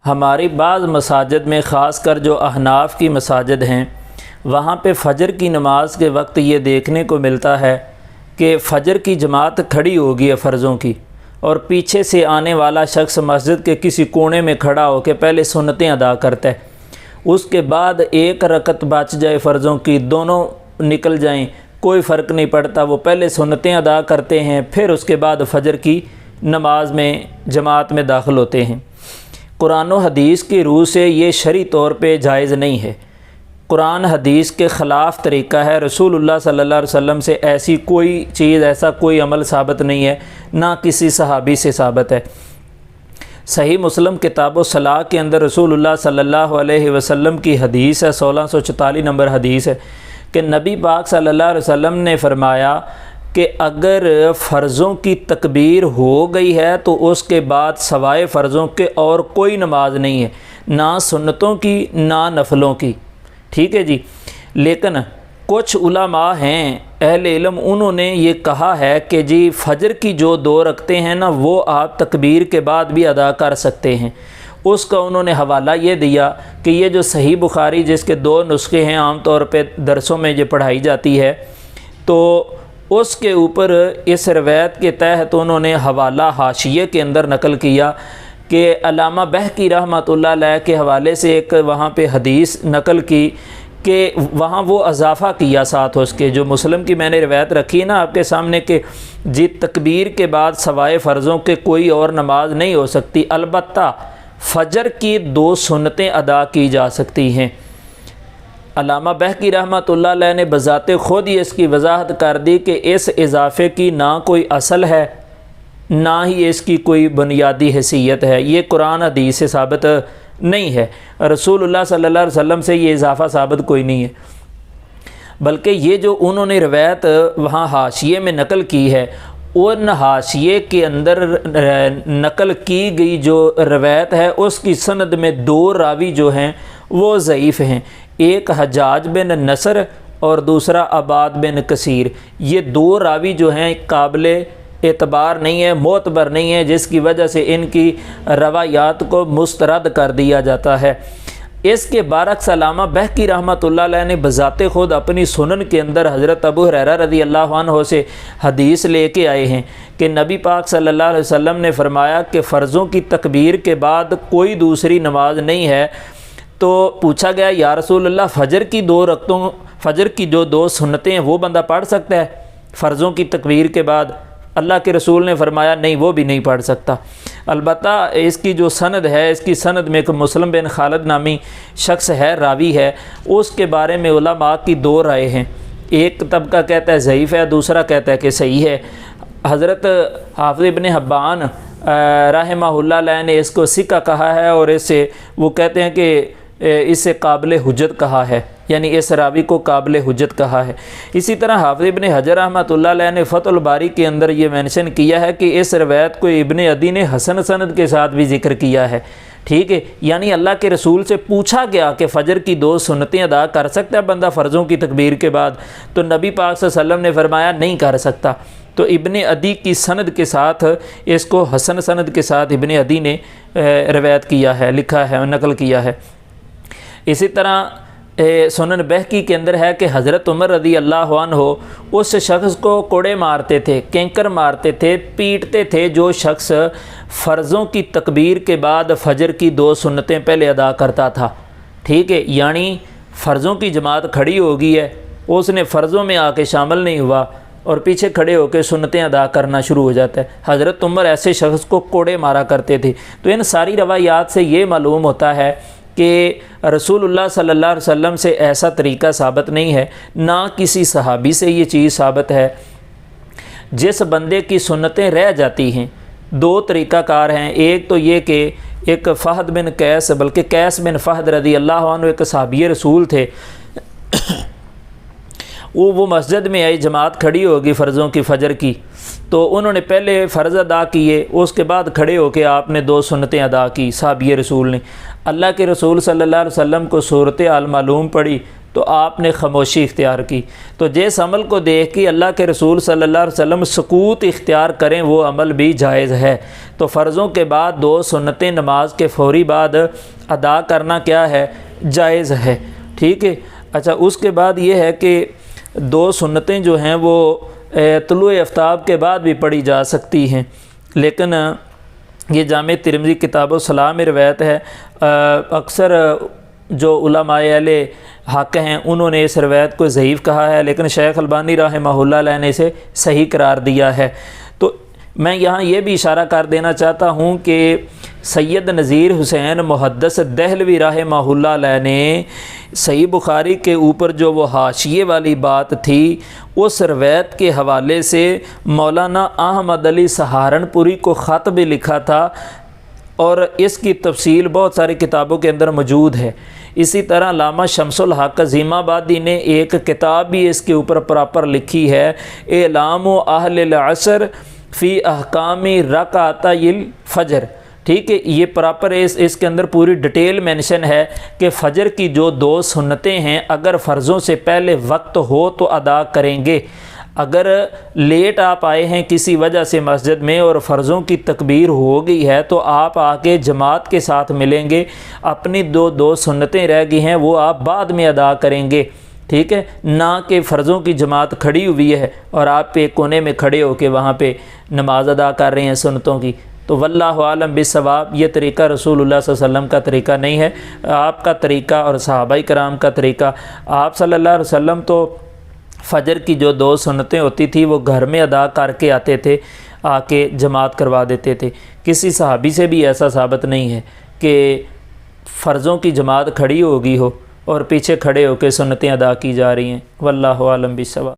ہماری بعض مساجد میں خاص کر جو احناف کی مساجد ہیں وہاں پہ فجر کی نماز کے وقت یہ دیکھنے کو ملتا ہے کہ فجر کی جماعت کھڑی ہوگی ہے فرضوں کی، اور پیچھے سے آنے والا شخص مسجد کے کسی کونے میں کھڑا ہو کے پہلے سنتیں ادا کرتا ہے، اس کے بعد ایک رکعت بچ جائے فرضوں کی، دونوں نکل جائیں کوئی فرق نہیں پڑتا، وہ پہلے سنتیں ادا کرتے ہیں پھر اس کے بعد فجر کی نماز میں جماعت میں داخل ہوتے ہیں۔ قرآن و حدیث کی روح سے یہ شرعی طور پہ جائز نہیں ہے، قرآن حدیث کے خلاف طریقہ ہے، رسول اللہ صلی اللہ علیہ وسلم سے ایسی کوئی چیز، ایسا کوئی عمل ثابت نہیں ہے، نہ کسی صحابی سے ثابت ہے۔ صحیح مسلم کتاب الصلاۃ کے اندر رسول اللہ صلی اللہ علیہ وسلم کی حدیث ہے، 1644 نمبر حدیث ہے کہ نبی پاک صلی اللہ علیہ وسلم نے فرمایا کہ اگر فرضوں کی تکبیر ہو گئی ہے تو اس کے بعد سوائے فرضوں کے اور کوئی نماز نہیں ہے، نہ سنتوں کی نہ نفلوں کی، ٹھیک ہے جی۔ لیکن کچھ علماء ہیں اہل علم، انہوں نے یہ کہا ہے کہ جی فجر کی جو 2 رکعتیں ہیں نا وہ آپ تکبیر کے بعد بھی ادا کر سکتے ہیں۔ اس کا انہوں نے حوالہ یہ دیا کہ یہ جو صحیح بخاری جس کے 2 نسخے ہیں، عام طور پہ درسوں میں یہ پڑھائی جاتی ہے، تو اس کے اوپر اس روایت کے تحت انہوں نے حوالہ حاشیے کے اندر نقل کیا کہ علامہ بہقی رحمۃ اللہ علیہ کے حوالے سے ایک وہاں پہ حدیث نقل کی کہ وہاں وہ اضافہ کیا ساتھ اس کے، جو مسلم کی میں نے روایت رکھی ہے نا آپ کے سامنے کہ جی تکبیر کے بعد سوائے فرضوں کے کوئی اور نماز نہیں ہو سکتی، البتہ فجر کی 2 سنتیں ادا کی جا سکتی ہیں۔ علامہ بہقی رحمۃ اللہ علیہ نے بذات خود ہی اس کی وضاحت کر دی کہ اس اضافے کی نہ کوئی اصل ہے نہ ہی اس کی کوئی بنیادی حیثیت ہے، یہ قرآن حدیث سے ثابت نہیں ہے، رسول اللہ صلی اللہ علیہ وسلم سے یہ اضافہ ثابت کوئی نہیں ہے، بلکہ یہ جو انہوں نے روایت وہاں حاشیے میں نقل کی ہے، ان حاشیے کے اندر نقل کی گئی جو روایت ہے اس کی سند میں 2 راوی جو ہیں وہ ضعیف ہیں، ایک حجاج بن نصر اور دوسرا عباد بن کثیر، یہ 2 راوی جو ہیں قابل اعتبار نہیں ہے، معتبر نہیں ہے، جس کی وجہ سے ان کی روایات کو مسترد کر دیا جاتا ہے۔ اس کے برعکس علامہ بہقی رحمۃ اللہ علیہ نے بذات خود اپنی سنن کے اندر حضرت ابو ہریرہ رضی اللہ عنہ سے حدیث لے کے آئے ہیں کہ نبی پاک صلی اللہ علیہ وسلم نے فرمایا کہ فرضوں کی تکبیر کے بعد کوئی دوسری نماز نہیں ہے، تو پوچھا گیا یا رسول اللہ فجر کی 2 رکعتوں، فجر کی جو 2 سنتیں ہیں وہ بندہ پڑھ سکتا ہے فرضوں کی تکبیر کے بعد؟ اللہ کے رسول نے فرمایا نہیں، وہ بھی نہیں پڑھ سکتا۔ البتہ اس کی جو سند ہے، اس کی سند میں ایک مسلم بن خالد نامی شخص ہے، راوی ہے، اس کے بارے میں علماء کی 2 رائے ہیں، ایک طبقہ کہتا ہے ضعیف ہے، دوسرا کہتا ہے کہ صحیح ہے۔ حضرت حافظ ابن حبان رحمہ اللہ علیہ نے اس کو ثقہ کہا ہے، اور اس سے وہ کہتے ہیں کہ اسے قابل حجت کہا ہے، یعنی اس راوی کو قابل حجت کہا ہے۔ اسی طرح حافظ ابن حجر رحمۃ اللہ علیہ نے فتح الباری کے اندر یہ مینشن کیا ہے کہ اس روایت کو ابن عدی نے حسن سند کے ساتھ بھی ذکر کیا ہے، ٹھیک ہے، یعنی اللہ کے رسول سے پوچھا گیا کہ فجر کی 2 سنتیں ادا کر سکتا ہے بندہ فرضوں کی تکبیر کے بعد، تو نبی پاک صلی اللہ علیہ وسلم نے فرمایا نہیں کر سکتا، تو ابن عدی کی سند کے ساتھ اس کو حسن سند کے ساتھ ابن عدی نے روایت کیا ہے، لکھا ہے، نقل کیا ہے۔ اسی طرح سنن بہقی کے اندر ہے کہ حضرت عمر رضی اللہ عنہ اس شخص کو کوڑے مارتے تھے، کینکر مارتے تھے، پیٹتے تھے جو شخص فرضوں کی تکبیر کے بعد فجر کی 2 سنتیں پہلے ادا کرتا تھا، ٹھیک ہے، یعنی فرضوں کی جماعت کھڑی ہو گئی ہے، اس نے فرضوں میں آ کے شامل نہیں ہوا اور پیچھے کھڑے ہو کے سنتیں ادا کرنا شروع ہو جاتا ہے، حضرت عمر ایسے شخص کو کوڑے مارا کرتے تھے۔ تو ان ساری روایات سے یہ معلوم ہوتا ہے کہ رسول اللہ صلی اللہ علیہ وسلم سے ایسا طریقہ ثابت نہیں ہے، نہ کسی صحابی سے یہ چیز ثابت ہے۔ جس بندے کی سنتیں رہ جاتی ہیں، 2 طریقہ کار ہیں، ایک تو یہ کہ ایک فہد بن قیس، بلکہ قیس بن فہد رضی اللہ عنہ ایک صحابی رسول تھے، وہ مسجد میں آئی، جماعت کھڑی ہوگی فرضوں کی فجر کی، تو انہوں نے پہلے فرض ادا کیے، اس کے بعد کھڑے ہو کے آپ نے 2 سنتیں ادا کی صحابی رسول نے۔ اللہ کے رسول صلی اللہ علیہ وسلم کو صورتحال معلوم پڑی تو آپ نے خاموشی اختیار کی۔ تو جس عمل کو دیکھ کے اللہ کے رسول صلی اللہ علیہ وسلم سکوت اختیار کریں وہ عمل بھی جائز ہے۔ تو فرضوں کے بعد 2 سنتیں نماز کے فوری بعد ادا کرنا کیا ہے؟ جائز ہے، ٹھیک ہے۔ اچھا، اس کے بعد یہ ہے کہ 2 سنتیں جو ہیں وہ طلوع آفتاب کے بعد بھی پڑھی جا سکتی ہیں، لیکن یہ جامع ترمذی کتاب الصلاۃ میں روایت ہے۔ اکثر جو علماء اہل حق ہیں انہوں نے اس روایت کو ضعیف کہا ہے، لیکن شیخ البانی رحمہ اللہ علیہ نے اسے صحیح قرار دیا ہے۔ تو میں یہاں یہ بھی اشارہ کر دینا چاہتا ہوں کہ سید نذیر حسین محدث دہلوی رحمہ اللہ علیہ نے صحیح بخاری کے اوپر جو وہ حاشیے والی بات تھی اس روایت کے حوالے سے مولانا احمد علی سہارنپوری کو خط بھی لکھا تھا، اور اس کی تفصیل بہت ساری کتابوں کے اندر موجود ہے۔ اسی طرح علامہ شمس الحق عظیم آبادی نے ایک کتاب بھی اس کے اوپر پراپر لکھی ہے، اعلام اہل العصر فی احکام رکعتی الفجر، ٹھیک ہے۔ یہ پراپر اس کے اندر پوری ڈیٹیل مینشن ہے کہ فجر کی جو 2 سنتیں ہیں اگر فرضوں سے پہلے وقت ہو تو ادا کریں گے۔ اگر لیٹ آپ آئے ہیں کسی وجہ سے مسجد میں اور فرضوں کی تکبیر ہو گئی ہے تو آپ آ کے جماعت کے ساتھ ملیں گے، اپنی 2 سنتیں رہ گئی ہیں وہ آپ بعد میں ادا کریں گے، ٹھیک ہے، نہ کہ فرضوں کی جماعت کھڑی ہوئی ہے اور آپ پہ کونے میں کھڑے ہو کے وہاں پہ نماز ادا کر رہے ہیں سنتوں کی۔ تو واللہ عالم بالصواب، یہ طریقہ رسول اللہ صلی اللہ علیہ وسلم کا طریقہ نہیں ہے۔ آپ کا طریقہ اور صحابہ کرام کا طریقہ، آپ صلی اللہ علیہ وسلم تو فجر کی جو 2 سنتیں ہوتی تھی وہ گھر میں ادا کر کے آتے تھے، آ کے جماعت کروا دیتے تھے۔ کسی صحابی سے بھی ایسا ثابت نہیں ہے کہ فرضوں کی جماعت کھڑی ہو گئی ہو اور پیچھے کھڑے ہو کے سنتیں ادا کی جا رہی ہیں۔ واللہ عالم بالصواب۔